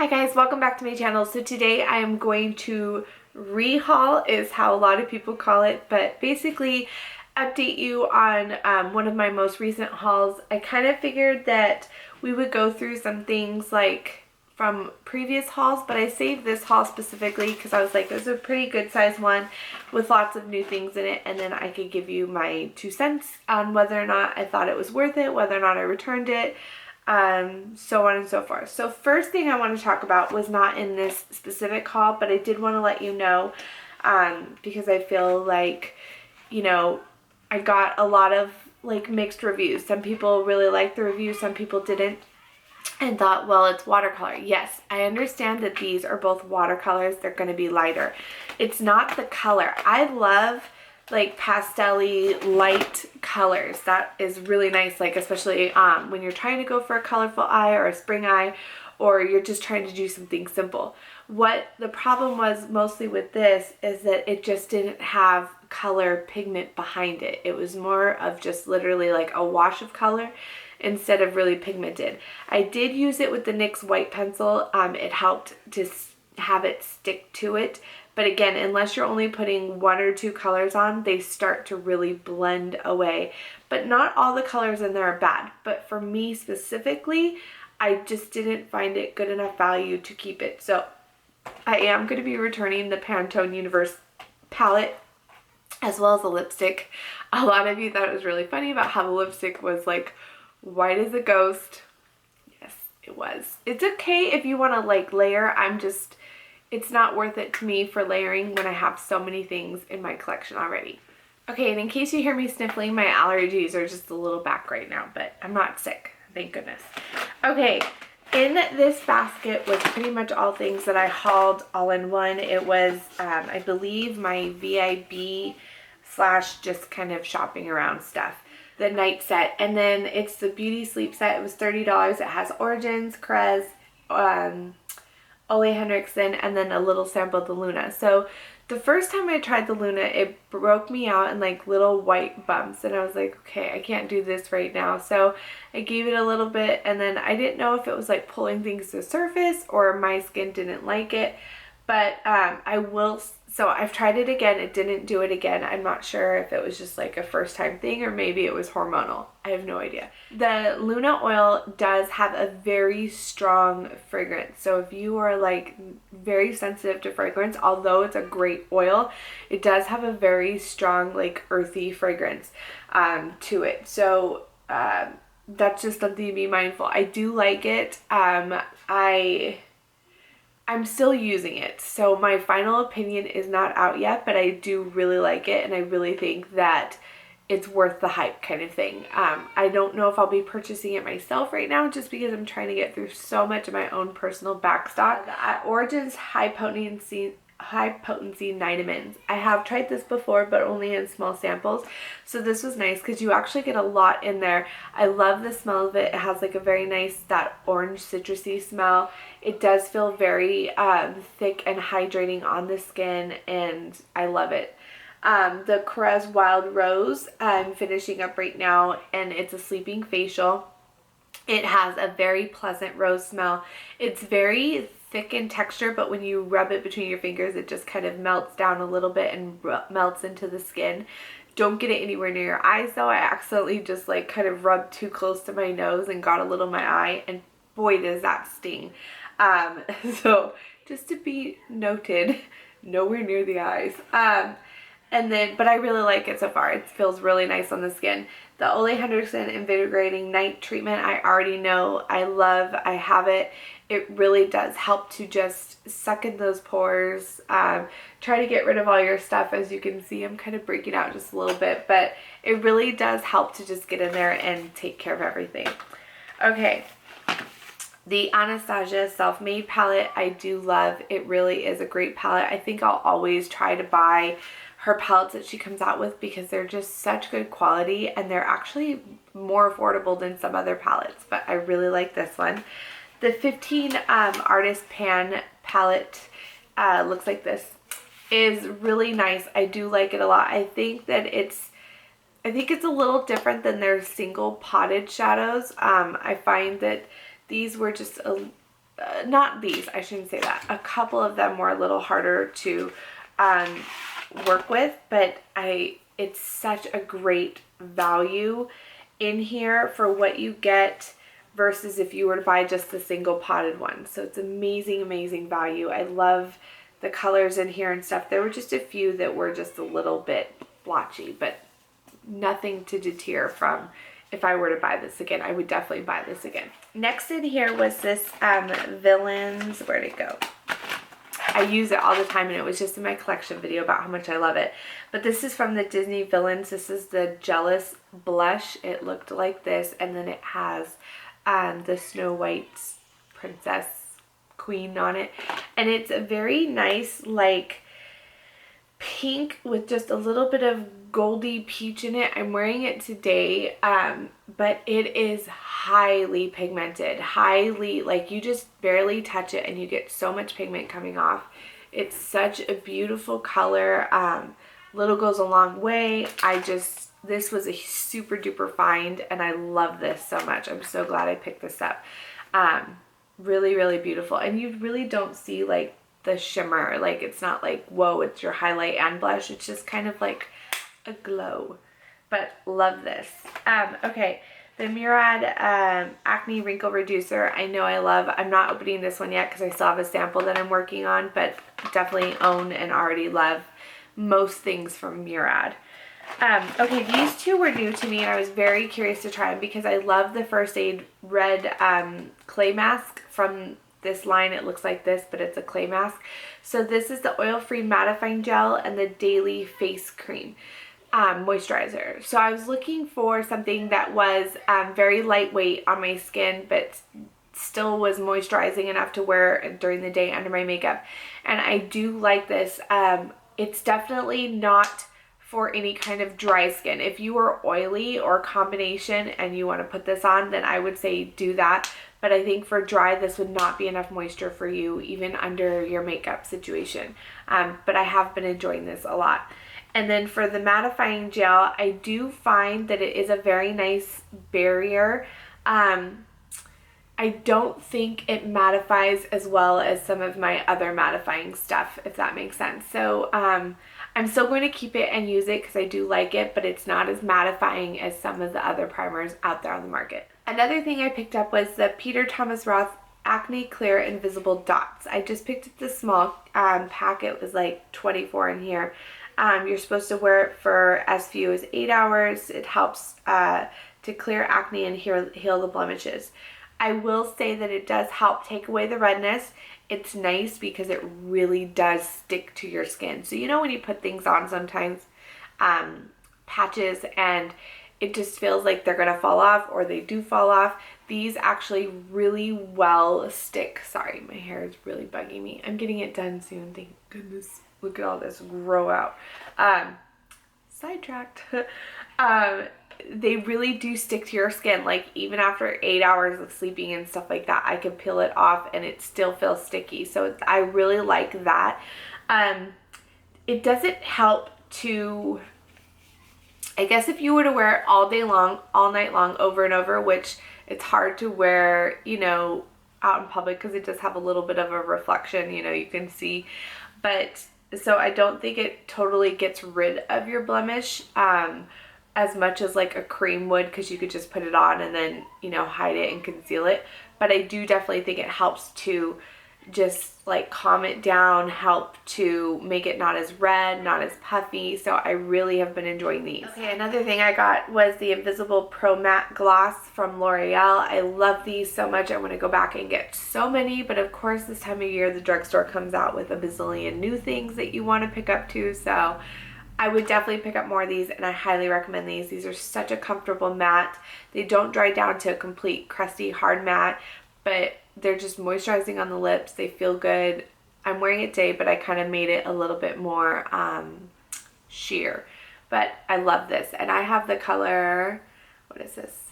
Hi guys, welcome back to my channel. So today I am going to rehaul is how a lot of people call it, but basically update you on one of my most recent hauls. I kind of figured that we would go through some things like from previous hauls, but I saved this haul specifically because I was like, this is a pretty good size one with lots of new things in it, and then I could give you my 2 cents on whether or not I thought it was worth it, whether or not I returned it, so on and so forth. So first thing I want to talk about was not in this specific haul, but I did want to let you know, because I feel like, you know, I got a lot of like mixed reviews. Some people really liked the review, some people didn't, and thought, well, it's watercolor. Yes, I understand that these are both watercolors. They're going to be lighter. It's not the color. I love like pastel-y light colors. That is really nice, like especially when you're trying to go for a colorful eye or a spring eye, or you're just trying to do something simple. What the problem was mostly with this is that it just didn't have color pigment behind it. It was more of just literally like a wash of color instead of really pigmented. I did use it with the NYX white pencil. It helped to have it stick to it. But again, unless you're only putting 1 or 2 colors on, they start to really blend away. But not all the colors in there are bad. But for me specifically, I just didn't find it good enough value to keep it. So I am going to be returning the Pantone Universe palette as well as the lipstick. A lot of you thought it was really funny about how the lipstick was like white as a ghost. Yes, it was. It's okay if you want to like layer. It's not worth it to me for layering when I have so many things in my collection already. Okay, and in case you hear me sniffling, my allergies are just a little back right now, but I'm not sick, thank goodness. Okay, in this basket was pretty much all things that I hauled all in one. It was, I believe, my VIB / just kind of shopping around stuff. The night set, and then it's the beauty sleep set. It was $30. It has Origins, Crez, Ole Henriksen, and then a little sample of the Luna. So the first time I tried the Luna, it broke me out in like little white bumps, and I was like, okay, I can't do this right now. So I gave it a little bit, and then I didn't know if it was like pulling things to the surface or my skin didn't like it, but so I've tried it again. It didn't do it again. I'm not sure if it was just like a first time thing or maybe it was hormonal. I have no idea. The Luna oil does have a very strong fragrance. So if you are like very sensitive to fragrance, although it's a great oil, it does have a very strong like earthy fragrance to it. So that's just something to be mindful. I do like it. I'm still using it, so my final opinion is not out yet, but I do really like it, and I really think that it's worth the hype kind of thing. I don't know if I'll be purchasing it myself right now just because I'm trying to get through so much of my own personal backstock. Origins high potency vitamins. I have tried this before, but only in small samples. So this was nice because you actually get a lot in there. I love the smell of it. It has like a very nice, that orange citrusy smell. It does feel very thick and hydrating on the skin, and I love it. The Crez Wild Rose I'm finishing up right now, and it's a sleeping facial. It has a very pleasant rose smell. It's very thick in texture, but when you rub it between your fingers, it just kind of melts down a little bit and melts into the skin. Don't get it anywhere near your eyes though. I accidentally just like kind of rubbed too close to my nose and got a little in my eye, and boy does that sting. So just to be noted, nowhere near the eyes. But I really like it so far. It feels really nice on the skin. The Ole Henriksen Invigorating Night Treatment, I already know. I love. I have it. It really does help to just suck in those pores. Try to get rid of all your stuff. As you can see, I'm kind of breaking out just a little bit, but it really does help to just get in there and take care of everything. Okay. The Anastasia Self-Made palette, I do love. It really is a great palette. I think I'll always try to buy her palettes that she comes out with because they're just such good quality, and they're actually more affordable than some other palettes, but I really like this one. The 15 Artist Pan palette looks like this. Is really nice. I do like it a lot. I think it's a little different than their single potted shadows. I find that these were just not these, I shouldn't say that. A couple of them were a little harder to work with, but it's such a great value in here for what you get versus if you were to buy just the single potted one. So it's amazing, amazing value. I love the colors in here and stuff. There were just a few that were just a little bit blotchy, but nothing to deter from if I were to buy this again. I would definitely buy this again. Next in here was this Villains, where'd it go? I use it all the time, and it was just in my collection video about how much I love it. But this is from the Disney Villains. This is the Jealous blush. It looked like this, and then it has the Snow White's princess queen on it. And it's a very nice, like, pink with just a little bit of goldy peach in it. I'm wearing it today, but it is highly pigmented, like you just barely touch it and you get so much pigment coming off. It's such a beautiful color. Little goes a long way. This was a super duper find, and I love this so much. I'm so glad I picked this up. Really, really beautiful. And you really don't see like the shimmer. Like, it's not like, whoa, it's your highlight and blush. It's just kind of like a glow. But love this. Okay, the Murad Acne Wrinkle Reducer. I know I love. I'm not opening this one yet because I still have a sample that I'm working on, but definitely own and already love most things from Murad. Okay, these two were new to me, and I was very curious to try them because I love the First Aid Red clay mask from this line. It looks like this, but it's a clay mask. So this is the oil-free mattifying gel and the daily face cream moisturizer. So I was looking for something that was very lightweight on my skin, but still was moisturizing enough to wear during the day under my makeup. And I do like this. It's definitely not for any kind of dry skin. If you are oily or combination and you want to put this on, then I would say do that. But I think for dry, this would not be enough moisture for you, even under your makeup situation. But I have been enjoying this a lot. And then for the mattifying gel, I do find that it is a very nice barrier. I don't think it mattifies as well as some of my other mattifying stuff, if that makes sense. So I'm still going to keep it and use it because I do like it, but it's not as mattifying as some of the other primers out there on the market. Another thing I picked up was the Peter Thomas Roth Acne Clear Invisible Dots. I just picked up the small pack. It was like 24 in here. You're supposed to wear it for as few as 8 hours. It helps to clear acne and heal the blemishes. I will say that it does help take away the redness. It's nice because it really does stick to your skin. So you know when you put things on sometimes, patches, and it just feels like they're gonna fall off, or they do fall off. These actually really well stick. Sorry, my hair is really bugging me. I'm getting it done soon, thank goodness. Look at all this grow out. Sidetracked. They really do stick to your skin. Like, even after 8 hours of sleeping and stuff like that, I can peel it off and it still feels sticky. So I really like that. It doesn't help to, I guess if you were to wear it all day long, all night long, over and over, which it's hard to wear, you know, out in public because it does have a little bit of a reflection, you know, you can see. But so I don't think it totally gets rid of your blemish as much as like a cream would, because you could just put it on and then, you know, hide it and conceal it. But I do definitely think it helps to just like calm it down, help to make it not as red, not as puffy. So I really have been enjoying these. Okay, another thing I got was the Invisible Pro Matte Gloss from L'Oreal. I love these so much. I want to go back and get so many, but of course this time of year the drugstore comes out with a bazillion new things that you want to pick up too. So I would definitely pick up more of these, and I highly recommend these. These are such a comfortable matte. They don't dry down to a complete crusty hard matte, but they're just moisturizing on the lips. They feel good. I'm wearing it today, but I kind of made it a little bit more sheer. But I love this, and I have the color, what is this?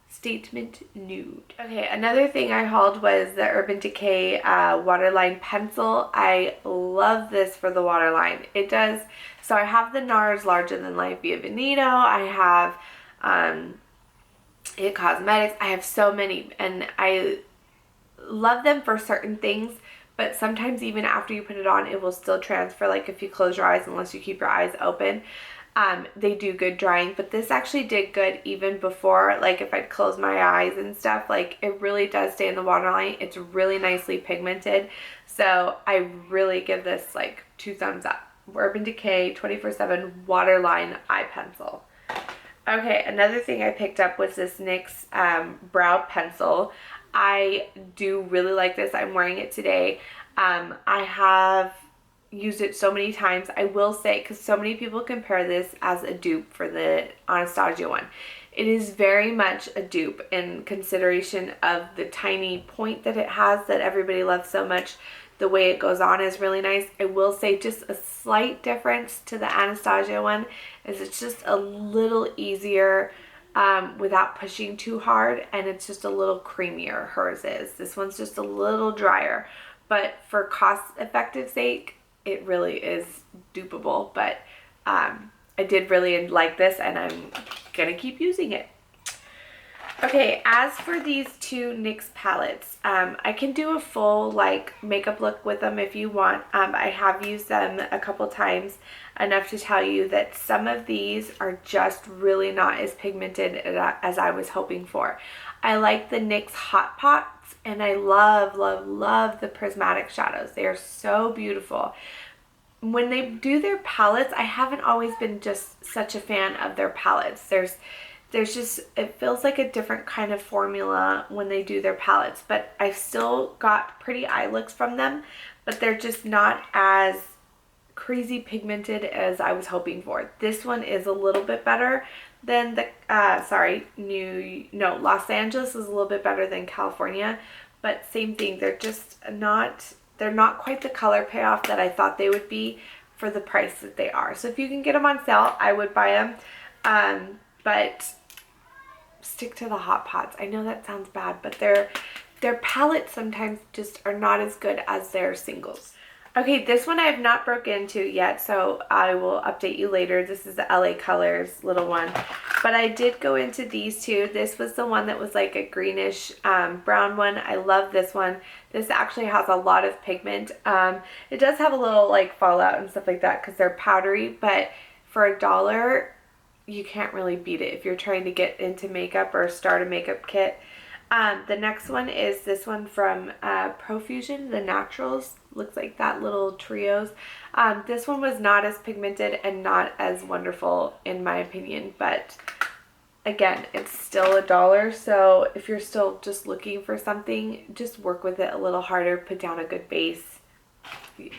Statement Nude. Okay, another thing I hauled was the Urban Decay waterline pencil. I love this for the waterline. It does, so I have the NARS Larger Than Life Bienvenido. I have It Cosmetics. I have so many, and I love them for certain things, but sometimes even after you put it on, it will still transfer, like if you close your eyes, unless you keep your eyes open. They do good drying, but this actually did good even before, like if I'd close my eyes and stuff. Like it really does stay in the waterline. It's really nicely pigmented, so I really give this like 2 thumbs up. Urban Decay 24/7 Waterline Eye Pencil. Okay, another thing I picked up was this NYX brow pencil. I do really like this. I'm wearing it today. I have used it so many times. I will say, because so many people compare this as a dupe for the Anastasia one. It is very much a dupe in consideration of the tiny point that it has that everybody loves so much. The way it goes on is really nice. I will say just a slight difference to the Anastasia one is it's just a little easier without pushing too hard, and it's just a little creamier. Hers is. This one's just a little drier, but for cost effective sake, it really is dupeable. But I did really like this, and I'm gonna keep using it. Okay, as for these 2 NYX palettes, I can do a full like makeup look with them if you want. I have used them a couple times, enough to tell you that some of these are just really not as pigmented as I was hoping for. I like the NYX Hot Pots, and I love, love, love the prismatic shadows. They are so beautiful. When they do their palettes, I haven't always been just such a fan of their palettes. There's just, it feels like a different kind of formula when they do their palettes, but I've still got pretty eye looks from them, but they're just not as crazy pigmented as I was hoping for. This one is a little bit better than the, Los Angeles is a little bit better than California, but same thing, they're just not, they're not quite the color payoff that I thought they would be for the price that they are. So if you can get them on sale, I would buy them, but stick to the Hot Pots. I know that sounds bad, but their palettes sometimes just are not as good as their singles. Okay, this one I have not broke into yet, so I will update you later. This is the LA Colors little one, but I did go into these 2. This was the one that was like a greenish brown one. I love this one. This actually has a lot of pigment. It does have a little like fallout and stuff like that because they're powdery, but for $1, you can't really beat it if you're trying to get into makeup or start a makeup kit. The next one is this one from Profusion, the Naturals. Looks like that, little trios. This one was not as pigmented and not as wonderful in my opinion, but again, it's still $1, so if you're still just looking for something, just work with it a little harder, put down a good base.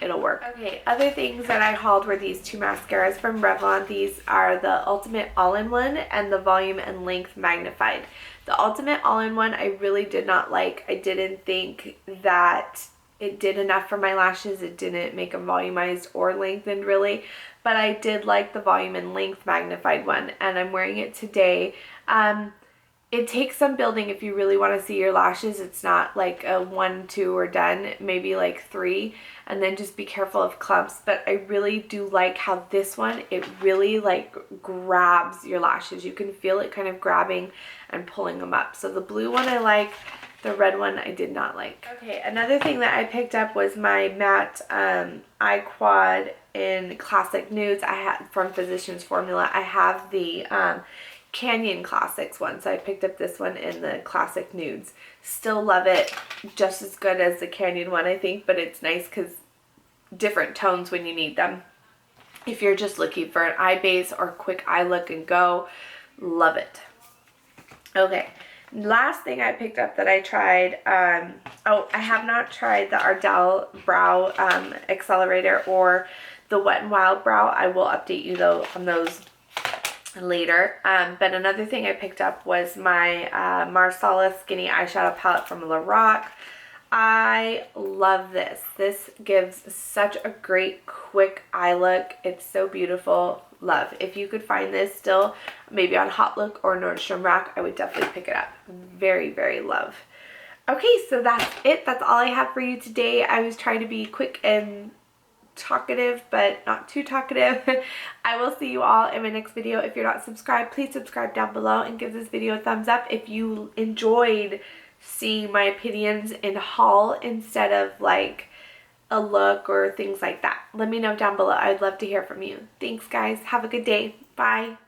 It'll work. Okay, other things that I hauled were these 2 mascaras from Revlon. These are the Ultimate All-in-One and the Volume and Length Magnified. The Ultimate All-in-One I really did not like. I didn't think that it did enough for my lashes. It didn't make them volumized or lengthened really, but I did like the Volume and Length Magnified one, and I'm wearing it today. It takes some building if you really want to see your lashes. It's not like a 1, 2 or done, maybe like 3, and then just be careful of clumps. But I really do like how this one, it really like grabs your lashes. You can feel it kind of grabbing and pulling them up. So the blue one I like, the red one I did not like. Okay, another thing that I picked up was my matte eye quad in Classic Nudes. I had from Physicians Formula. I have the Canyon Classics one, so I picked up this one in the Classic Nudes. Still love it, just as good as the Canyon one I think, but it's nice because different tones when you need them. If you're just looking for an eye base or quick eye look and go, love it. Okay, last thing I picked up that I tried, I have not tried the Ardell Brow Accelerator or the Wet n Wild Brow. I will update you though on those later. But another thing I picked up was my Marsala Skinny Eyeshadow Palette from Lorac. I love this. This gives such a great quick eye look. It's so beautiful. Love. If you could find this still, maybe on Hot Look or Nordstrom Rack, I would definitely pick it up. Very, very love. Okay, so that's it. That's all I have for you today. I was trying to be quick and talkative, but not too talkative. I will see you all in my next video. If you're not subscribed, please subscribe down below and give this video a thumbs up if you enjoyed seeing my opinions in haul instead of like a look or things like that. Let me know down below. I'd love to hear from you. Thanks guys. Have a good day. Bye.